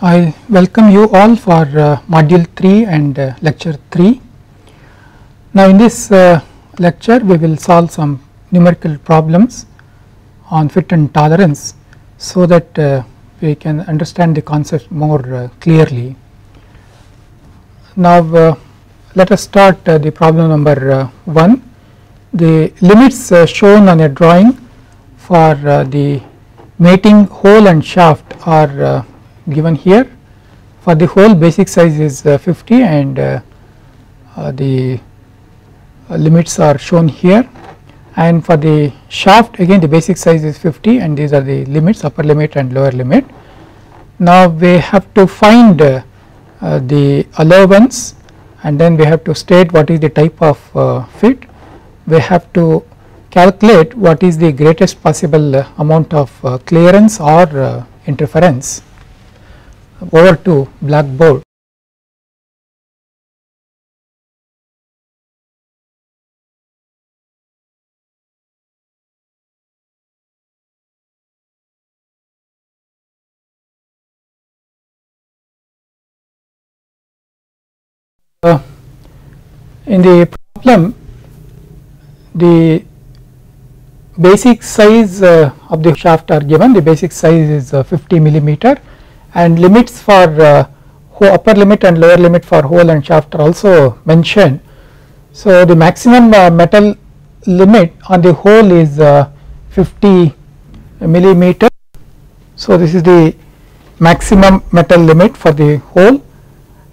I welcome you all for module 3 and lecture 3. Now in this lecture we will solve some numerical problems on fit and tolerance, so that we can understand the concept more clearly. Now let us start the problem number 1. The limits shown on a drawing for the mating hole and shaft are given here. For the hole, basic size is 50 and the limits are shown here, and for the shaft again the basic size is 50 and these are the limits, upper limit and lower limit. Now we have to find the allowance, and then we have to state what is the type of fit. We have to calculate what is the greatest possible amount of clearance or interference over to blackboard. In the problem, the basic size of the shaft are given. The basic size is 50 millimeter, and limits for upper limit and lower limit for hole and shaft are also mentioned. So the maximum metal limit on the hole is 50 millimeter. So this is the maximum metal limit for the hole,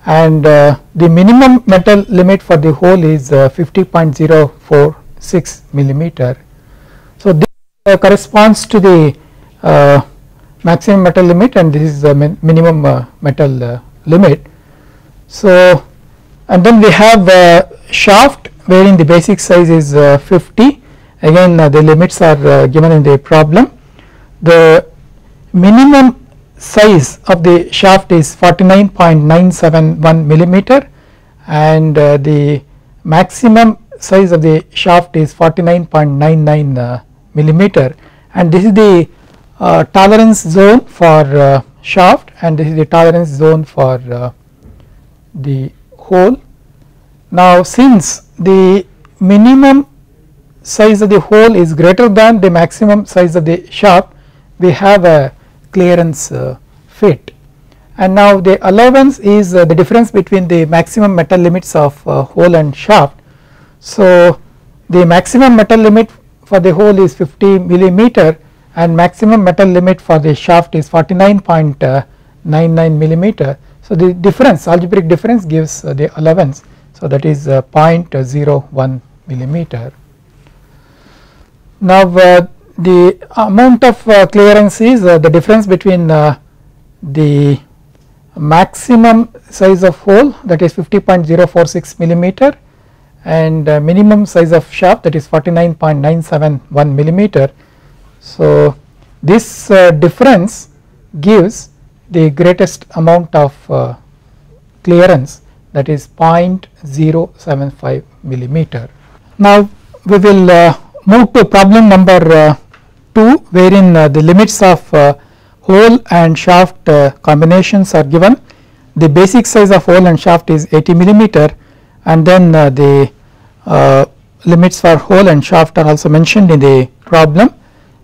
and the minimum metal limit for the hole is 50.046 millimeter. So this corresponds to the maximum metal limit, and this is the minimum metal limit. So and then we have shaft wherein the basic size is 50. Again the limits are given in the problem. The minimum size of the shaft is 49.971 millimeter, and the maximum size of the shaft is 49.99 millimeter, and this is the tolerance zone for shaft, and this is the tolerance zone for the hole. Now since the minimum size of the hole is greater than the maximum size of the shaft, we have a clearance fit, and now the allowance is the difference between the maximum metal limits of hole and shaft. So the maximum metal limit for the hole is 50 millimeter, and maximum metal limit for the shaft is 49.99 millimeter. So the difference, algebraic difference, gives the allowance, so that is 0.01 millimeter. Now the amount of clearance is the difference between the maximum size of hole, that is 50.046 millimeter, and minimum size of shaft, that is 49.971 millimeter. So this difference gives the greatest amount of clearance, that is 0.075 millimeter. Now we will move to problem number 2, wherein the limits of hole and shaft combinations are given. The basic size of hole and shaft is 80 millimeter, and then the limits for hole and shaft are also mentioned in the problem.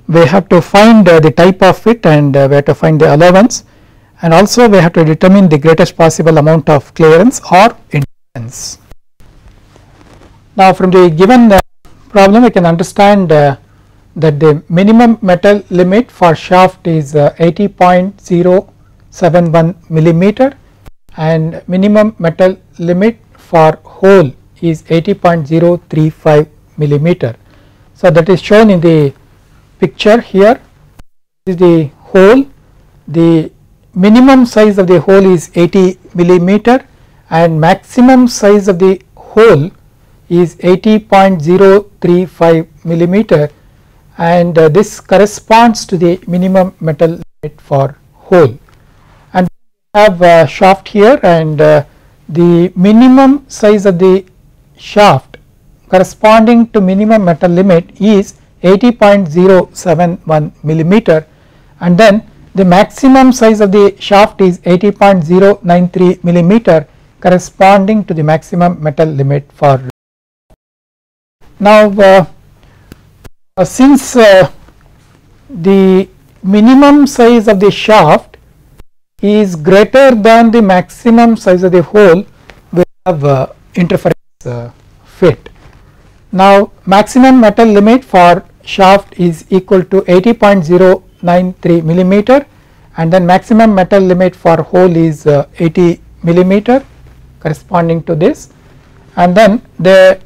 We have to find the type of fit, and we have to find the allowance, and also we have to determine the greatest possible amount of clearance or interference. Now from the given problem we can understand that the minimum metal limit for shaft is 80.071 millimeter, and minimum metal limit for hole is 80.035 millimeter. So that is shown in the picture here. This is the hole. The minimum size of the hole is 80 millimeter, and maximum size of the hole is 80.035 millimeter, and this corresponds to the minimum metal limit for hole. And we have shaft here, and the minimum size of the shaft corresponding to minimum metal limit is 80.071 millimeter, and then the maximum size of the shaft is 80.093 millimeter, corresponding to the maximum metal limit for. Now since the minimum size of the shaft is greater than the maximum size of the hole, we have interference fit. Now maximum metal limit for shaft is equal to 80.093 millimeter, and then maximum metal limit for hole is 80 millimeter, corresponding to this, and then the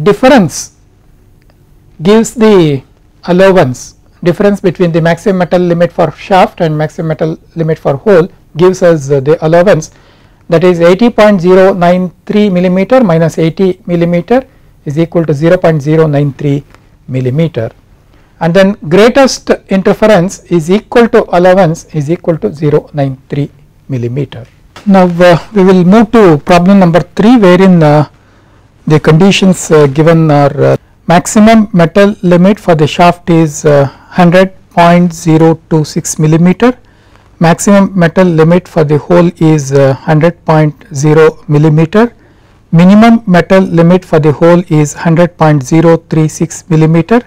difference gives the allowance. Difference between the maximum metal limit for shaft and maximum metal limit for hole gives us the allowance, that is 80.093 millimeter minus 80 millimeter is equal to 0.093 millimeter, and then greatest interference is equal to allowance is equal to 0.93 millimeter. Now we will move to problem number 3, wherein the conditions given are maximum metal limit for the shaft is 100.026 millimeter, maximum metal limit for the hole is 100.0 millimeter, minimum metal limit for the hole is 100.036 millimeter,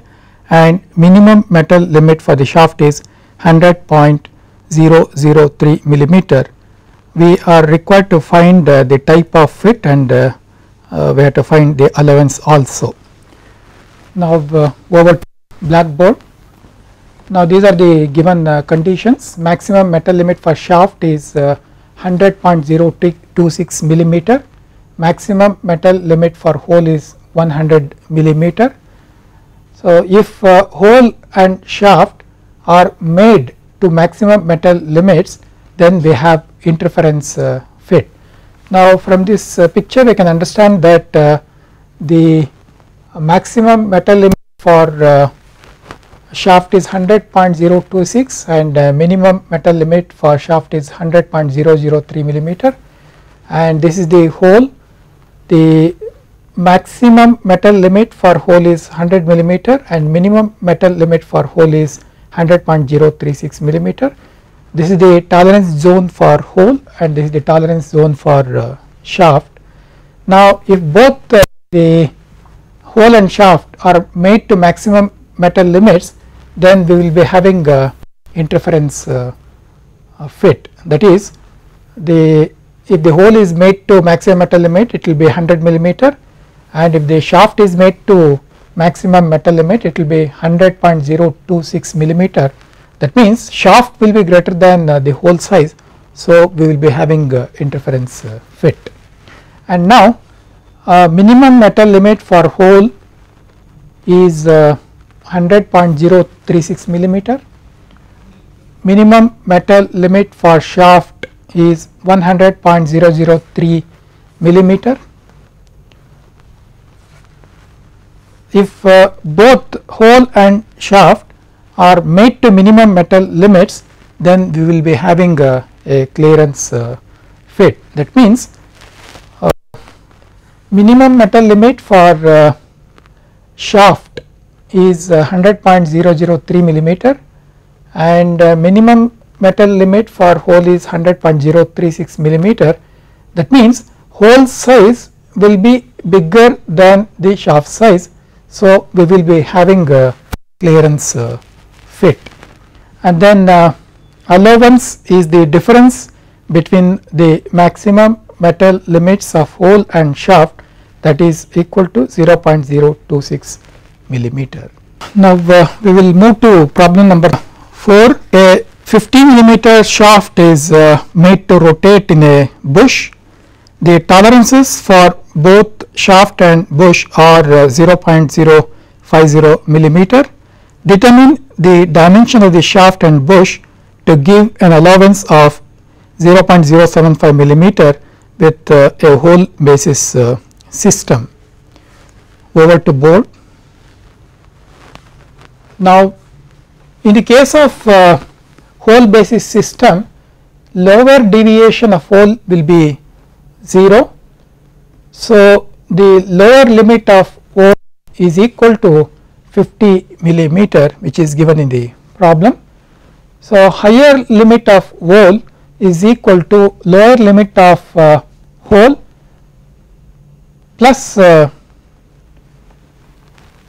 and minimum metal limit for the shaft is 100.003 millimeter. We are required to find the type of fit, and we have to find the allowance also. Now over to blackboard. Now these are the given conditions. Maximum metal limit for shaft is 100.026 millimeter, maximum metal limit for hole is 100 millimeter. So if hole and shaft are made to maximum metal limits, then we have interference fit. Now from this picture we can understand that the maximum metal limit for shaft is 100.026 and minimum metal limit for shaft is 100.003 millimeter, and this is the hole. The maximum metal limit for hole is 100 millimeter and minimum metal limit for hole is 100.036 millimeter. This is the tolerance zone for hole and this is the tolerance zone for shaft. Now if both the hole and shaft are made to maximum metal limits, then we will be having interference fit. That is, if the hole is made to maximum metal limit, it will be 100 millimeter, and if the shaft is made to maximum metal limit, it will be 100.026 millimeter. That means shaft will be greater than the hole size, so we will be having interference fit. And now minimum metal limit for hole is 100.036 millimeter, minimum metal limit for shaft is 100.003 millimeter. If both hole and shaft are made to minimum metal limits, then we will be having a clearance fit. That means minimum metal limit for shaft is 100.003 millimeter and minimum metal limit for hole is 100.036 millimeter. That means hole size will be bigger than the shaft size, so we will be having a clearance fit. And then allowance is the difference between the maximum metal limits of hole and shaft, that is equal to 0.026 millimeter. Now we will move to problem number 4. A 15 millimeter shaft is made to rotate in a bush. The tolerances for both shaft and bush are 0.050 millimeter. Determine the dimension of the shaft and bush to give an allowance of 0.075 millimeter with a hole basis system. Over to board. Now in the case of hole basis system, lower deviation of hole will be 0. So the lower limit of hole is equal to 50 millimeter, which is given in the problem. So higher limit of hole is equal to lower limit of hole plus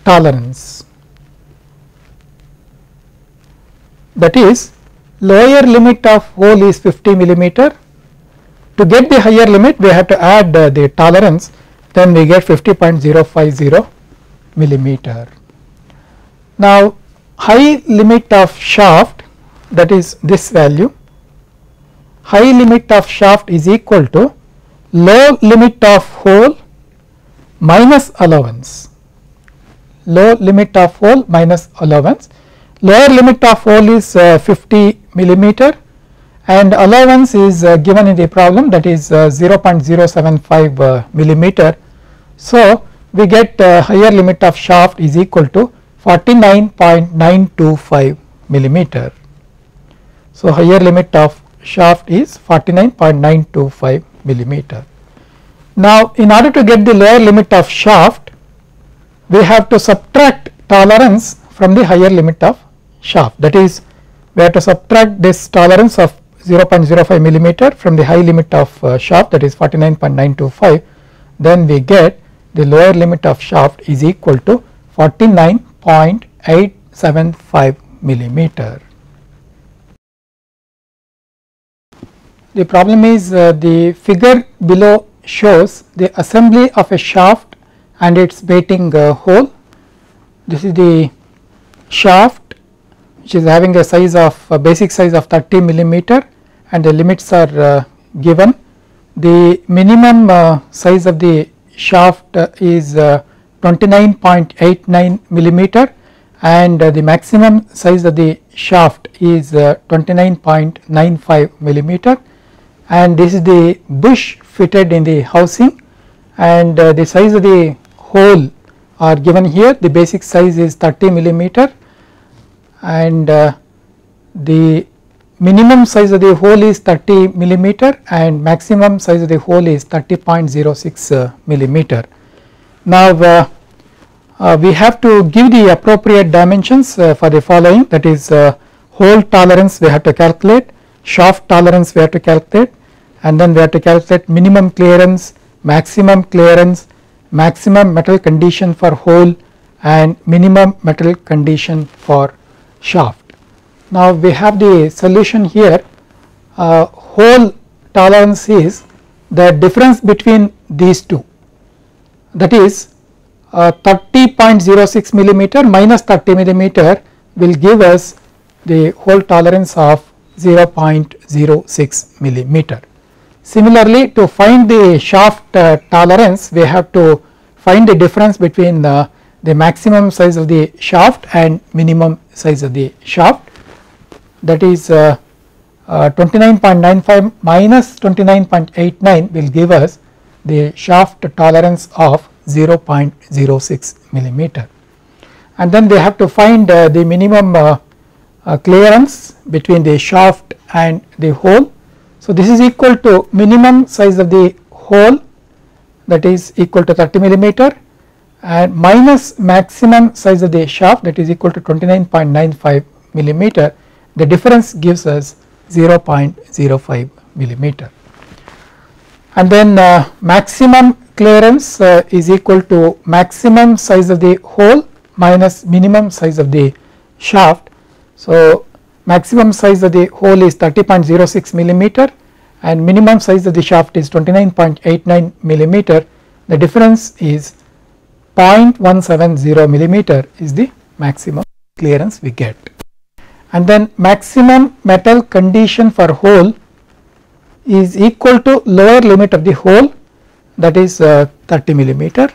tolerance, that is lower limit of hole is 50 millimeter. To get the higher limit we have to add the tolerance, then we get 50.050 millimeter. Now high limit of shaft, that is this value, high limit of shaft is equal to low limit of hole minus allowance, low limit of hole minus allowance. Lower limit of hole is 50 millimeter and allowance is given in the problem, that is 0.075 millimeter. So we get higher limit of shaft is equal to 49.925 millimeter. So higher limit of shaft is 49.925 millimeter. Now in order to get the lower limit of shaft, we have to subtract tolerance from the higher limit of shaft, that is we have to subtract this tolerance of 0.05 millimeter from the high limit of shaft, that is 49.925, then we get the lower limit of shaft is equal to 49.875 millimeter. The problem is the figure below shows the assembly of a shaft and its mating hole. This is the shaft which is having a size of basic size of 30 millimeter and the limits are given. The minimum size of the shaft is 29.89 millimeter and the maximum size of the shaft is 29.95 millimeter, and this is the bush fitted in the housing, and the size of the hole are given here. The basic size is 30 millimeter and the minimum size of the hole is 30 millimeter and maximum size of the hole is 30.06 millimeter. Now we have to give the appropriate dimensions for the following, that is hole tolerance we have to calculate, shaft tolerance we have to calculate, and then we have to calculate minimum clearance, maximum metal condition for hole and minimum metal condition for shaft. Now we have the solution here. Hole tolerance is the difference between these two, that is 30.06 millimeter minus 30 millimeter will give us the hole tolerance of 0.06 millimeter. Similarly, to find the shaft tolerance we have to find the difference between the maximum size of the shaft and minimum size of the shaft, that is 29.95 minus 29.89 will give us the shaft tolerance of 0.06 millimeter, and then we have to find the minimum clearance between the shaft and the hole. So this is equal to minimum size of the hole, that is equal to 30 millimeter, and minus maximum size of the shaft, that is equal to 29.95 millimeter. The difference gives us 0.05 millimeter, and then maximum clearance is equal to maximum size of the hole minus minimum size of the shaft. So maximum size of the hole is 30.06 millimeter and minimum size of the shaft is 29.89 millimeter. The difference is 0.170 millimeter is the maximum clearance we get. And then maximum metal condition for hole is equal to lower limit of the hole, that is 30 millimeter,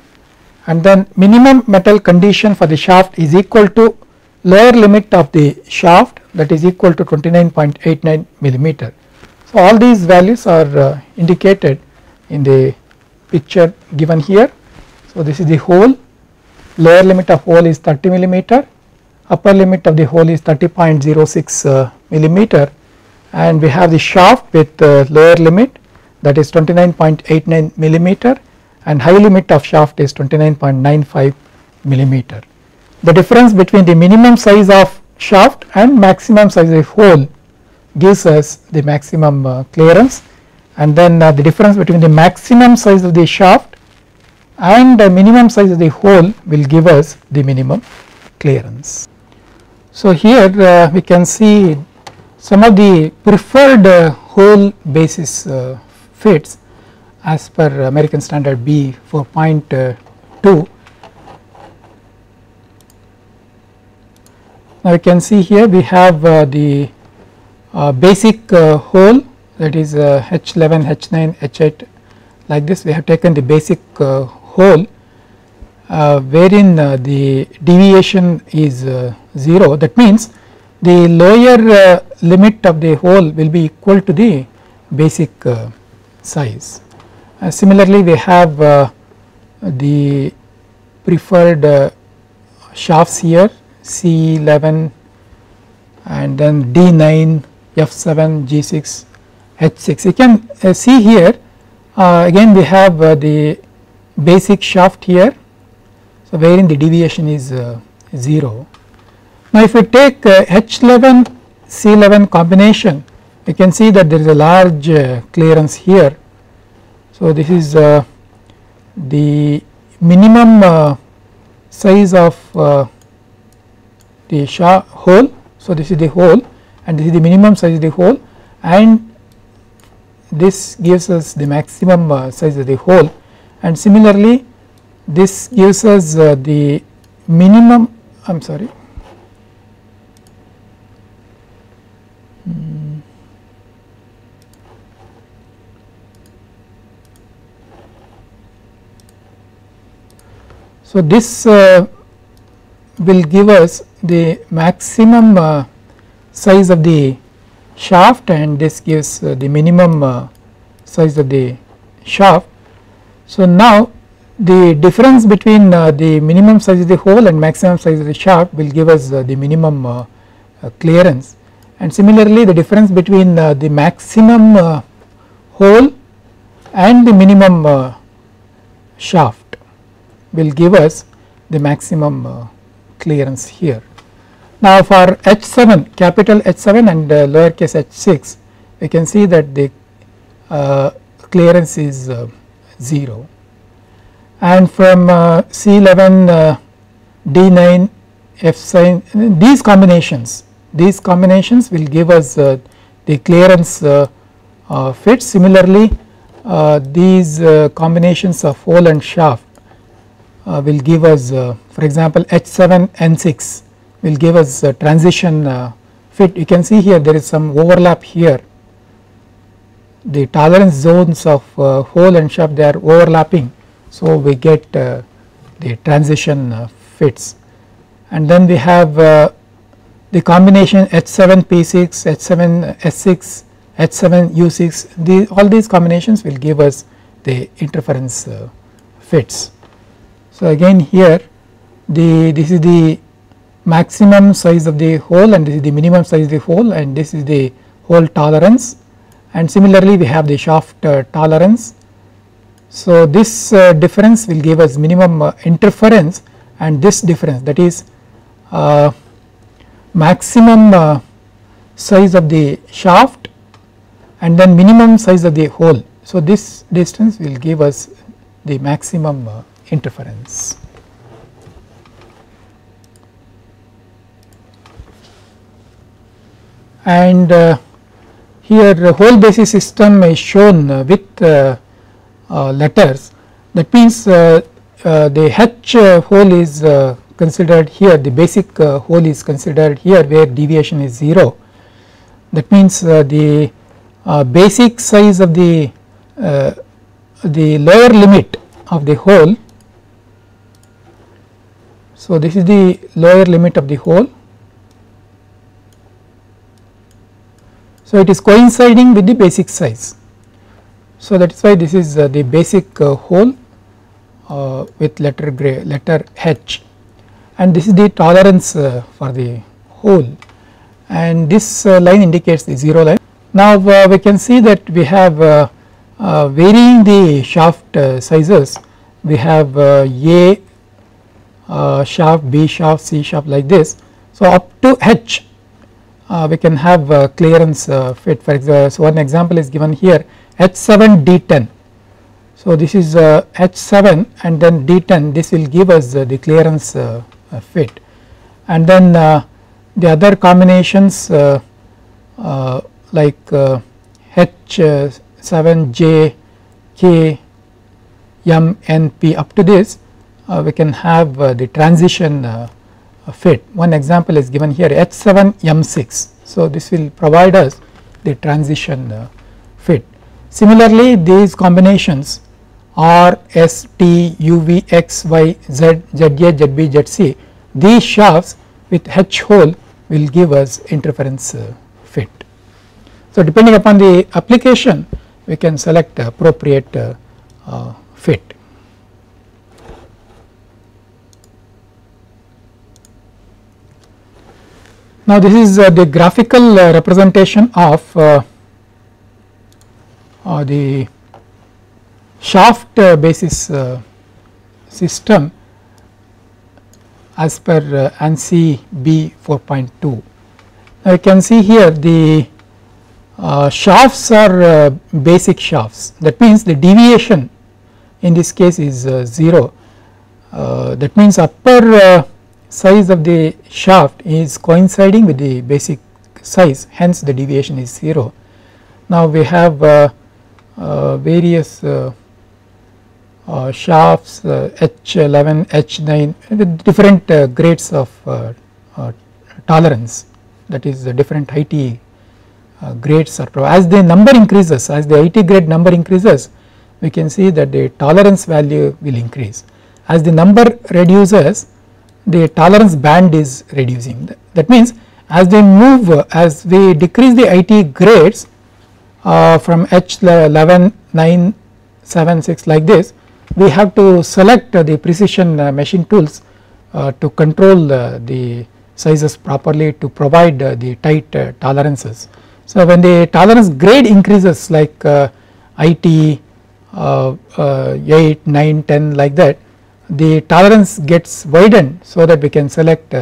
and then minimum metal condition for the shaft is equal to lower limit of the shaft, that is equal to 29.89 millimeter. So all these values are indicated in the picture given here. So this is the hole, lower limit of hole is 30 millimeter, upper limit of the hole is 30.06 millimeter, and we have the shaft with lower limit, that is 29.89 millimeter, and high limit of shaft is 29.95 millimeter. The difference between the minimum size of shaft and maximum size of the hole gives us the maximum clearance, and then the difference between the maximum size of the shaft and the minimum size of the hole will give us the minimum clearance. So here we can see some of the preferred hole basis fits as per American Standard B 4.2. Now you can see here we have the basic hole, that is H11, H9, H8, like this. We have taken the basic hole wherein the deviation is 0. That means the lower limit of the hole will be equal to the basic size. Similarly, we have the preferred shafts here, C11 and then D9, F7, G6, H6. You can see here again we have the basic shaft here, so wherein the deviation is 0. Now if we take H11 C11 combination, you can see that there is a large clearance here. So this is the minimum size of the hole. So this is the hole and this is the minimum size of the hole, and this gives us the maximum size of the hole, and similarly this gives us the minimum, I am sorry, so this will give us the maximum size of the shaft, and this gives the minimum size of the shaft. So now the difference between the minimum size of the hole and maximum size of the shaft will give us the minimum clearance, and similarly the difference between the maximum hole and the minimum shaft will give us the maximum clearance here. Now for H7, capital H7 and lowercase h6, we can see that the clearance is 0, and from C11, D9, F7, these combinations will give us the clearance fits. Similarly these combinations of hole and shaft will give us for example H7 N6 will give us a transition fit. You can see here there is some overlap here, the tolerance zones of hole and shaft, they are overlapping, so we get the transition fits. And then we have the combination H7 P6, H7 S6, H7 U6, all these combinations will give us the interference fits. So again here this is the maximum size of the hole and this is the minimum size of the hole, and this is the hole tolerance, and similarly we have the shaft tolerance. So this difference will give us minimum interference, and this difference, that is maximum size of the shaft and then minimum size of the hole. So this distance will give us the maximum interference. And here the hole basis system is shown with letters. That means the H hole is considered here, the basic hole is considered here where deviation is 0. That means the basic size of the lower limit of the hole. So this is the lower limit of the hole. So it is coinciding with the basic size. So that is why this is the basic hole with letter H, and this is the tolerance for the hole, and this line indicates the 0 line. Now we can see that we have varying the shaft sizes. We have A shaft, B shaft, C shaft, like this. So up to h we can have clearance fit. For example, so one example is given here, H7 D10. So this is H7 and then D10, this will give us the clearance fit, and then the other combinations like H7J K M N P, up to this we can have the transition fit. One example is given here, H7 M6. So this will provide us the transition fit. Similarly, these combinations R, S, T, U, V, X, Y, Z, Z A, Z B, Z C, these shafts with H hole will give us interference fit. So depending upon the application, we can select appropriate fit. Now this is the graphical representation of the shaft basis system as per ANSI B 4.2. Now you can see here the shafts are basic shafts, that means the deviation in this case is 0, that means upper size of the shaft is coinciding with the basic size, hence the deviation is 0. Now we have various shafts H11, H9 with different grades of tolerance, that is the different IT grades are provided. As the number increases, as the IT grade number increases, we can see that the tolerance value will increase. As the number reduces, the tolerance band is reducing. That means as they move, as we decrease the IT grades from H11, 9, 7, 6 like this, we have to select the precision machine tools to control the sizes properly to provide the tight tolerances. So when the tolerance grade increases like IT 8, 9, 10 like that, the tolerance gets widened so that we can select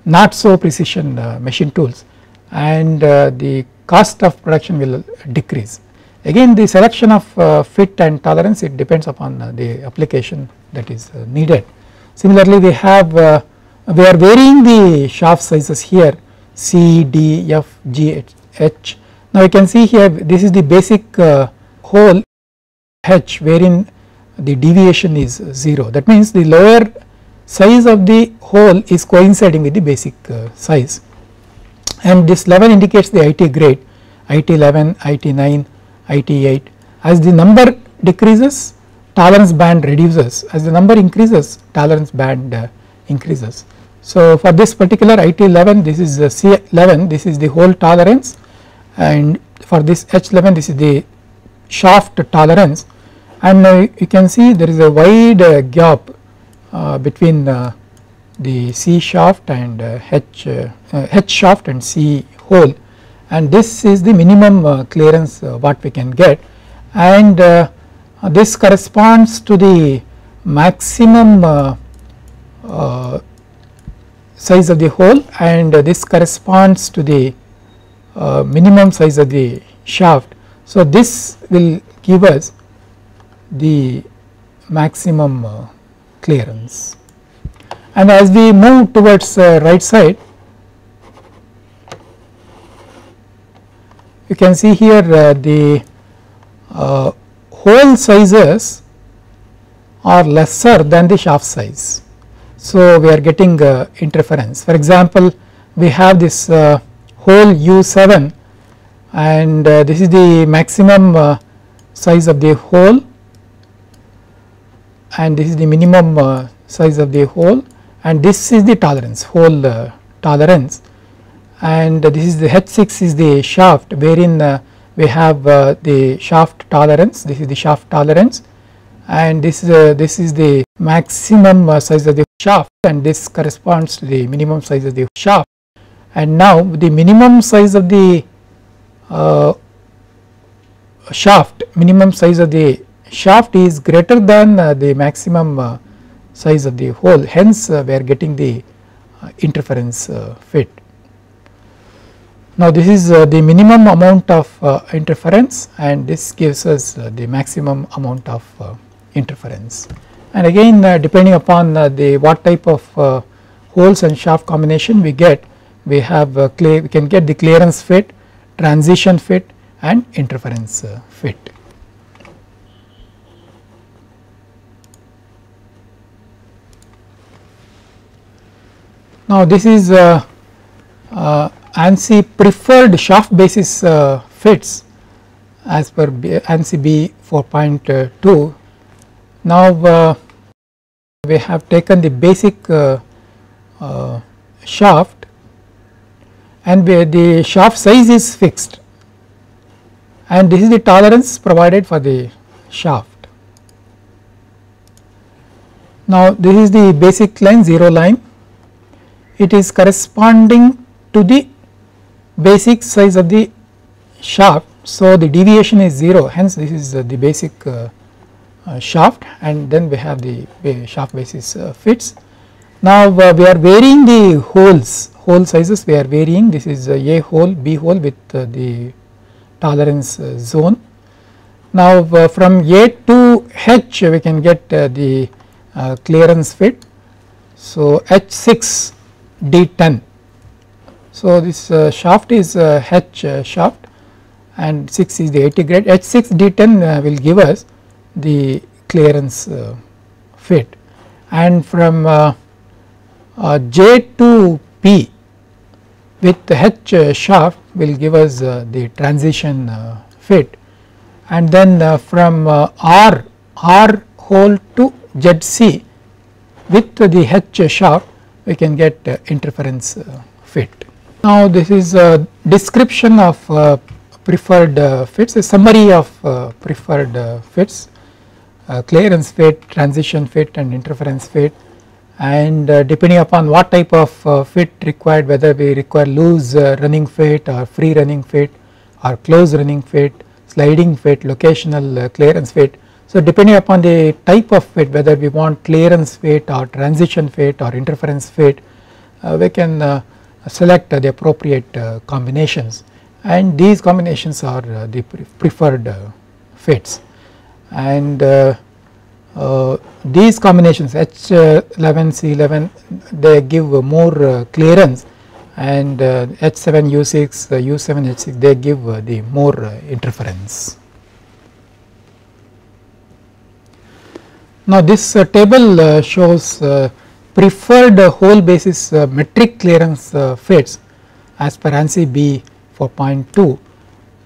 not so precision machine tools, and the cost of production will decrease. Again, the selection of fit and tolerance, it depends upon the application that is needed. Similarly, we have we are varying the shaft sizes here, C, D, F, G, H. Now you can see here, this is the basic hole H wherein the deviation is 0. That means the lower size of the hole is coinciding with the basic size, and this level indicates the IT grade, IT 11, IT 9, IT 8. As the number decreases, tolerance band reduces, as the number increases, tolerance band increases. So for this particular IT 11, this is C11, this is the hole tolerance, and for this H11, this is the shaft tolerance, and you can see there is a wide gap between the C shaft and H shaft and C hole, and this is the minimum clearance what we can get, and this corresponds to the maximum size of the hole, and this corresponds to the minimum size of the shaft. So this will give us the maximum clearance, and as we move towards right side, you can see here the hole sizes are lesser than the shaft size. So we are getting interference. For example, we have this hole U7, and this is the maximum size of the hole, and this is the minimum size of the hole, and this is the tolerance, hole tolerance, and this is the H6 is the shaft wherein we have the shaft tolerance, this is the shaft tolerance, and this is the maximum size of the shaft, and this corresponds to the minimum size of the shaft. And now the minimum size of the shaft, minimum size of the shaft is greater than the maximum size of the hole, hence we are getting the interference fit. Now this is the minimum amount of interference, and this gives us the maximum amount of interference. And again depending upon the what type of holes and shaft combination we get, we have we can get the clearance fit, transition fit and interference fit. Now this is ANSI preferred shaft basis fits as per ANSI B 4.2. Now we have taken the basic shaft, and the shaft size is fixed, and this is the tolerance provided for the shaft. Now this is the basic line, 0 line. It is corresponding to the basic size of the shaft, so the deviation is 0, hence this is the basic shaft, and then we have the shaft basis fits. Now we are varying the hole sizes, we are varying. This is A hole, B hole with the tolerance zone. Now from A to H we can get the clearance fit, so H6 D10. So this shaft is H shaft and 6 is the 80 grade. H6 D10 will give us the clearance fit, and from J to P with H shaft will give us the transition fit, and then from R hole to ZC with the H shaft we can get interference fit. Now this is a description of preferred fits, a summary of preferred fits, clearance fit, transition fit and interference fit, and depending upon what type of fit required, whether we require loose running fit or free running fit or close running fit, sliding fit, locational clearance fit. So depending upon the type of fit, whether we want clearance fit or transition fit or interference fit, we can select the appropriate combinations, and these combinations are the preferred fits. And these combinations H11, C11, they give more clearance, and H7, U6, U7, H6 they give the more interference. Now this table shows preferred hole basis metric clearance fits as per ANSI B 4.2.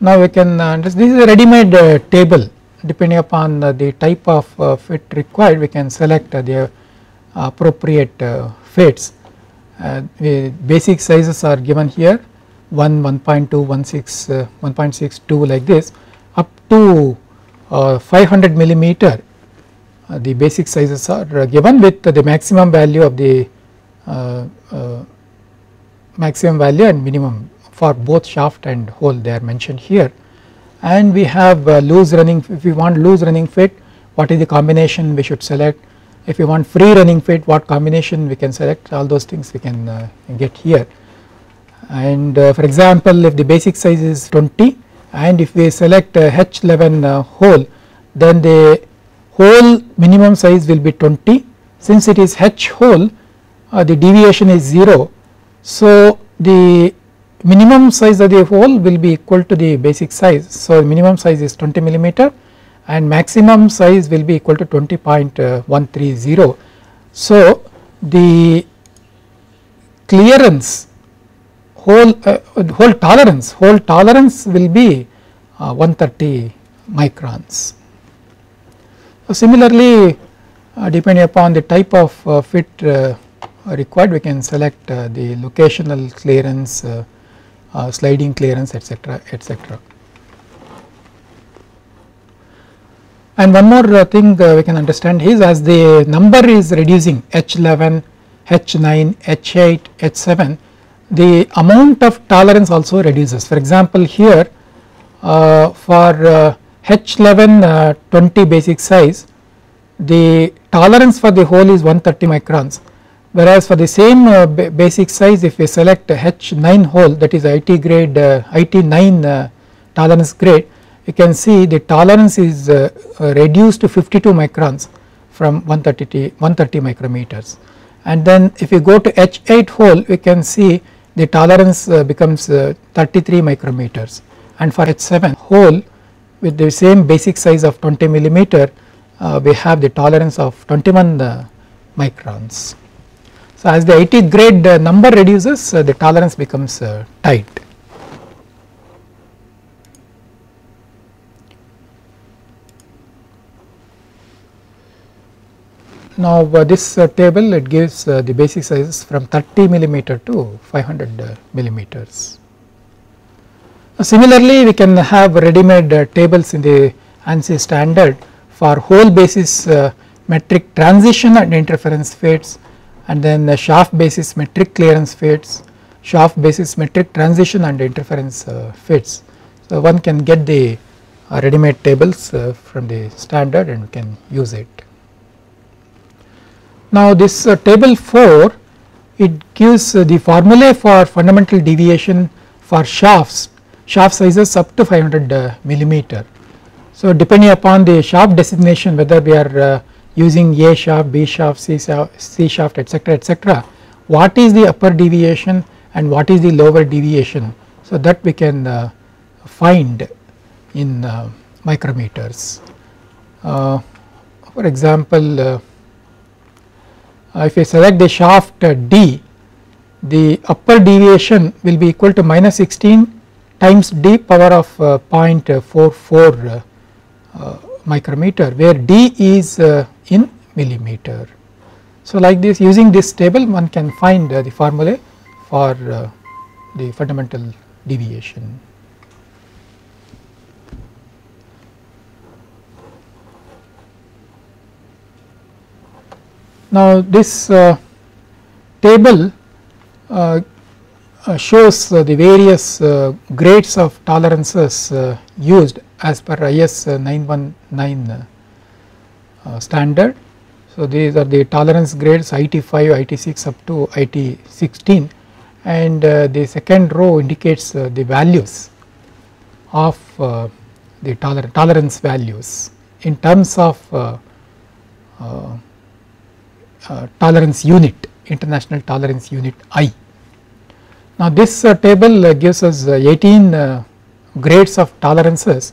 Now we can this is a ready made table. Depending upon the type of fit required, we can select the appropriate fits. Basic sizes are given here, 1, 1.2, 1.6, 1.62 like this, up to 500 millimeter. The basic sizes are given with the maximum value of the maximum value and minimum for both shaft and hole, they are mentioned here. And we have loose running, if we want loose running fit, what is the combination we should select, if we want free running fit, what combination we can select, all those things we can get here. And for example, if the basic size is 20 and if we select H11 hole, then the hole minimum size will be 20. Since it is H hole, the deviation is 0, so the minimum size of the hole will be equal to the basic size. So minimum size is 20 millimeter and maximum size will be equal to 20.130. So the clearance hole tolerance will be 130 microns. So similarly, depending upon the type of fit required, we can select the locational clearance, sliding clearance, etc., etc. And one more thing we can understand is, as the number is reducing, H11, H9, H8, H7, the amount of tolerance also reduces. For example, here for H11 20 basic size, the tolerance for the hole is 130 microns, whereas for the same basic size, if we select H9 hole, that is IT grade IT9 tolerance grade, you can see the tolerance is reduced to 52 microns from 130 micrometers. And then if you go to H8 hole, we can see the tolerance becomes 33 micrometers, and for H7 hole with the same basic size of 20 millimeter, we have the tolerance of 21 microns. So as the IT grade number reduces, the tolerance becomes tight. Now this table, it gives the basic sizes from 30 millimeter to 500 millimeters. Similarly, we can have ready-made tables in the ANSI standard for hole basis metric transition and interference fades, and then shaft basis metric clearance fades, shaft basis metric transition and interference fades. So one can get the ready-made tables from the standard and can use it. Now this table 4, it gives the formulae for fundamental deviation for shafts, shaft sizes up to 500 millimeter. So depending upon the shaft designation, whether we are using A shaft, B shaft, C shaft, etc., what is the upper deviation and what is the lower deviation, so that we can find in micrometers. For example, if we select the shaft D, the upper deviation will be equal to minus 16 times D power of 0.44 micrometer, where D is in millimeter. So like this, using this table one can find the formulae for the fundamental deviation. Now this table shows the various grades of tolerances used as per IS 919 standard. So these are the tolerance grades IT5, IT6 up to IT16, and the second row indicates the values of the tolerance values in terms of tolerance unit, international tolerance unit I. Now this table gives us 18 grades of tolerances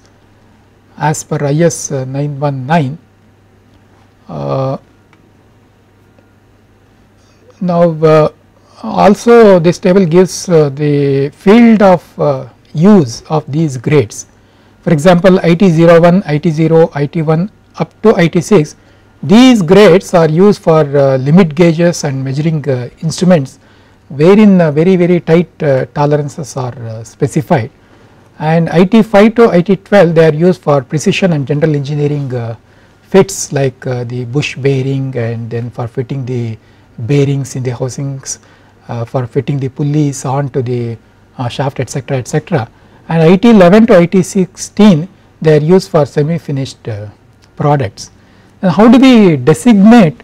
as per IS 919. Now also this table gives the field of use of these grades. For example, IT01, IT0, IT1 up to IT6, these grades are used for limit gauges and measuring instruments, wherein very tight tolerances are specified, and IT5 to IT12 they are used for precision and general engineering fits, like the bush bearing, and then for fitting the bearings in the housings, for fitting the pulleys onto the shaft, etc., and IT11 to IT16 they are used for semi finished products. And how do we designate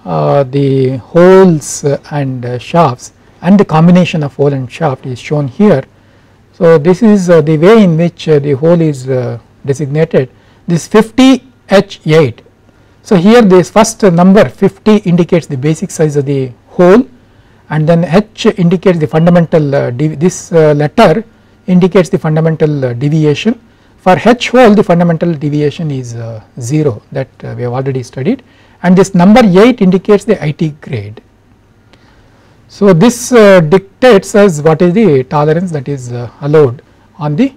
the holes and shafts, and the combination of hole and shaft is shown here. So this is the way in which the hole is designated. This 50H8. So here this first number 50 indicates the basic size of the hole, and then H indicates the fundamental this letter indicates the fundamental deviation. For H hole the fundamental deviation is 0, that we have already studied, and this number 8 indicates the IT grade. So this dictates us what is the tolerance that is allowed on the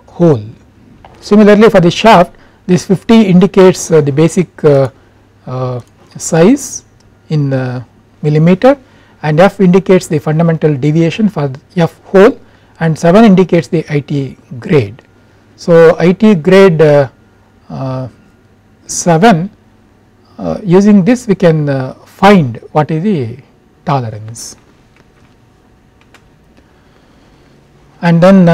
hole. Similarly for the shaft, this 50 indicates the basic size in millimeter, and F indicates the fundamental deviation for F hole, and 7 indicates the IT grade. So IT grade 7, using this we can find what is the tolerance. And then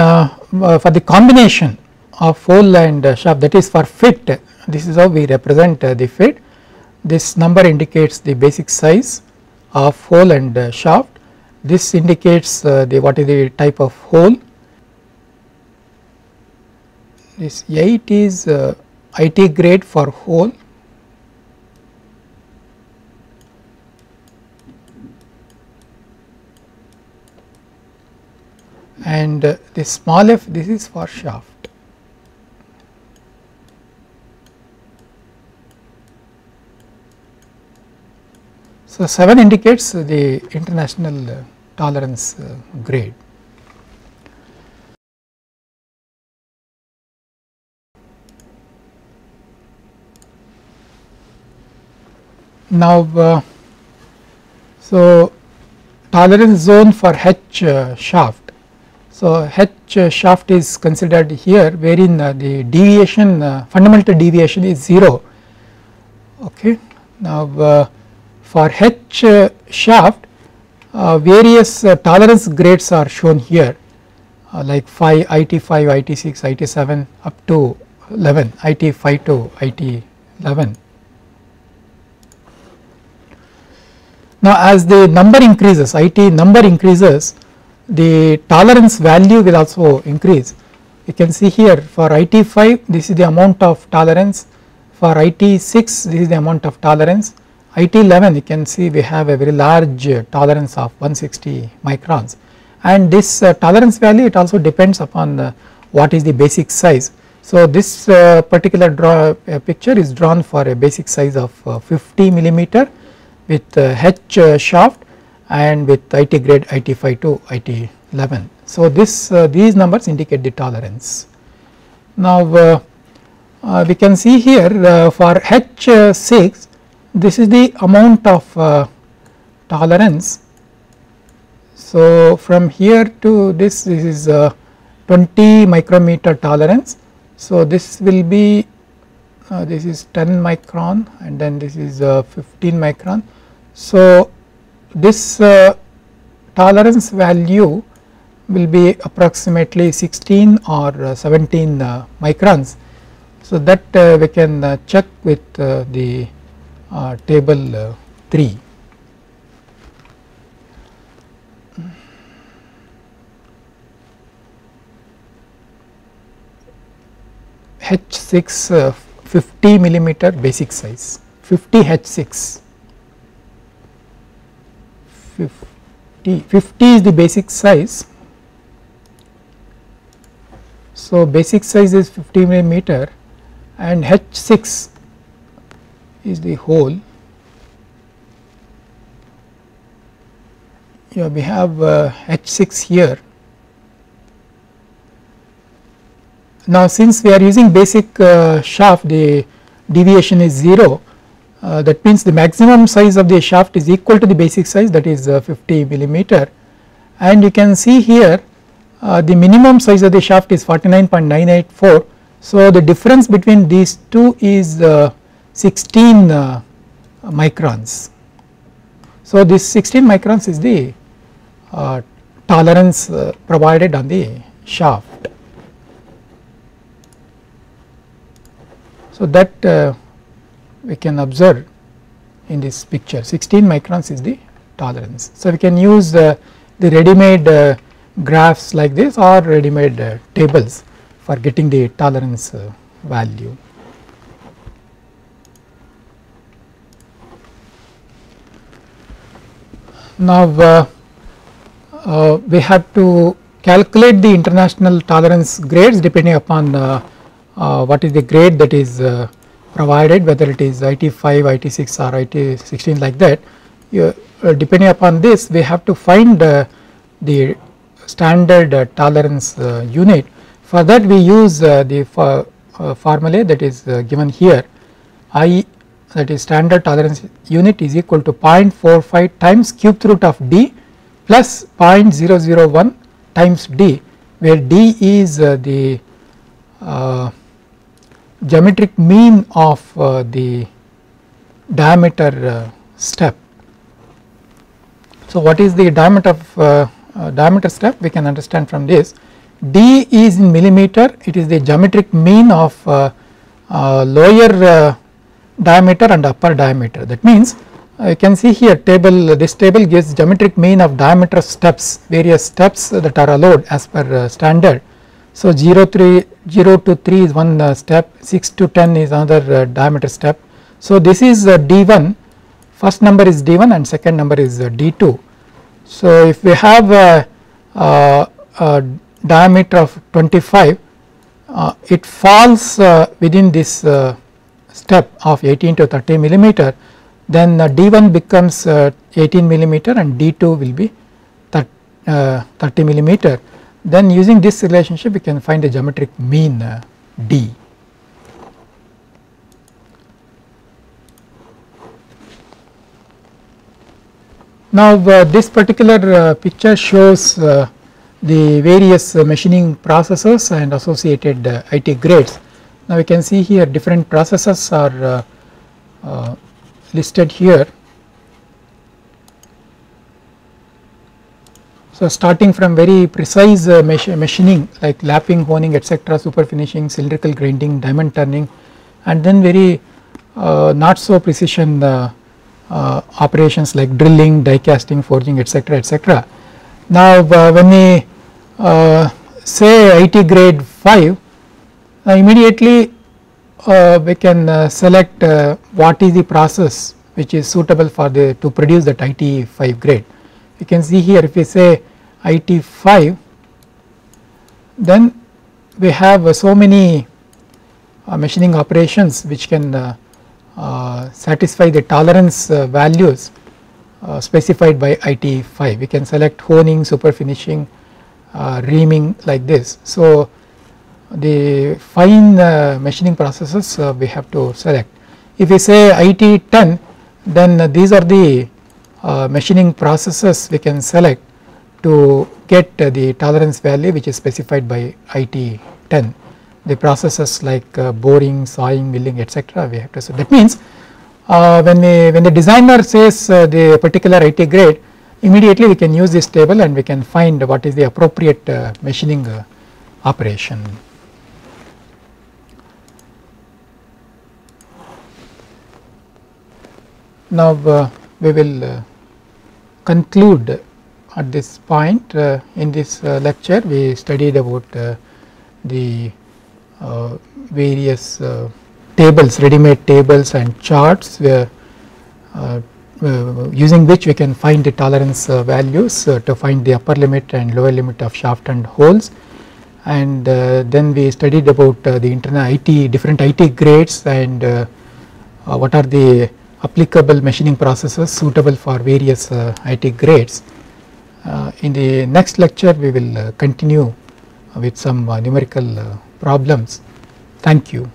for the combination of hole and shaft, that is for fit, this is how we represent the fit. This number indicates the basic size, of hole and shaft. This indicates what is the type of hole. This 8 is IT grade for hole, and this small f, this is for shaft. So 7 indicates the international tolerance grade. Now so tolerance zone for H shaft. So H shaft is considered here, wherein the deviation, fundamental deviation is 0. Okay. Now for H shaft, various tolerance grades are shown here, like 5, IT5, IT6, IT7 up to 11, IT5 to IT11. Now as the number increases, IT number increases, the tolerance value will also increase. You can see here for IT5 this is the amount of tolerance, for IT6 this is the amount of tolerance, IT11 you can see we have a very large tolerance of 160 microns, and this tolerance value, it also depends upon what is the basic size. So this particular picture is drawn for a basic size of 50 millimeter with H shaft and with IT grade IT5 to IT11. So this these numbers indicate the tolerance. Now we can see here for H6 this is the amount of tolerance. So from here to this is 20 micrometer tolerance. So this will be this is 10 micron and then this is 15 micron. So this tolerance value will be approximately 16 or 17 microns. So that we can check with the table 3. H6 50 millimeter basic size, 50 H6, 50 is the basic size. So basic size is 50 millimeter and H6 is the hole. Yeah, we have H6 here. Now since we are using basic shaft, the deviation is 0, that means the maximum size of the shaft is equal to the basic size, that is 50 millimeter, and you can see here the minimum size of the shaft is 49.984. So the difference between these two is 16 microns. So this 16 microns is the tolerance provided on the shaft. So that we can observe in this picture, 16 microns is the tolerance. So we can use the ready-made graphs like this or ready-made tables for getting the tolerance value. Now we have to calculate the international tolerance grades depending upon what is the grade that is provided, whether it is IT5, IT6 or IT16 like that. Depending upon this we have to find the standard tolerance unit. For that we use the formula that is given here. I, that is standard tolerance unit, is equal to 0.45 times cube root of D plus 0.001 times D, where D is the geometric mean of the diameter step. So what is the diameter step? We can understand from this. D is in millimeter, it is the geometric mean of lower diameter and upper diameter. That means you can see here table, this table gives geometric mean of diameter of steps, various steps that are allowed as per standard. So 0 to 3 is one step, 6 to 10 is another diameter step. So this is D1, first number is D1 and second number is D2. So if we have a diameter of 25, it falls within this step of 18 to 30 millimeter, then D1 becomes 18 millimeter and D2 will be 30 millimeter. Then using this relationship we can find a geometric mean D. Now this particular picture shows the various machining processes and associated IT grades. Now we can see here different processes are listed here. So starting from very precise machining like lapping, honing, etc., super finishing, cylindrical grinding, diamond turning, and then very not so precision operations like drilling, die casting, forging, etc., etc. Now when we say IT grade 5, immediately we can select what is the process which is suitable for to produce that IT 5 grade. You can see here if we say IT 5, then we have so many machining operations which can satisfy the tolerance values specified by IT 5. We can select honing, super finishing, reaming like this. So the fine machining processes we have to select. If we say IT 10, then these are the machining processes we can select to get the tolerance value which is specified by IT 10. The processes like boring, sawing, milling, etc. we have to select. That means when the designer says the particular IT grade, immediately we can use this table and we can find what is the appropriate machining operation. Now we will conclude at this point. In this lecture we studied about the various tables, ready-made tables and charts where using which we can find the tolerance values to find the upper limit and lower limit of shaft and holes. And then we studied about the internal IT, different IT grades and what are the applicable machining processes suitable for various IT grades. In the next lecture we will continue with some numerical problems. Thank you.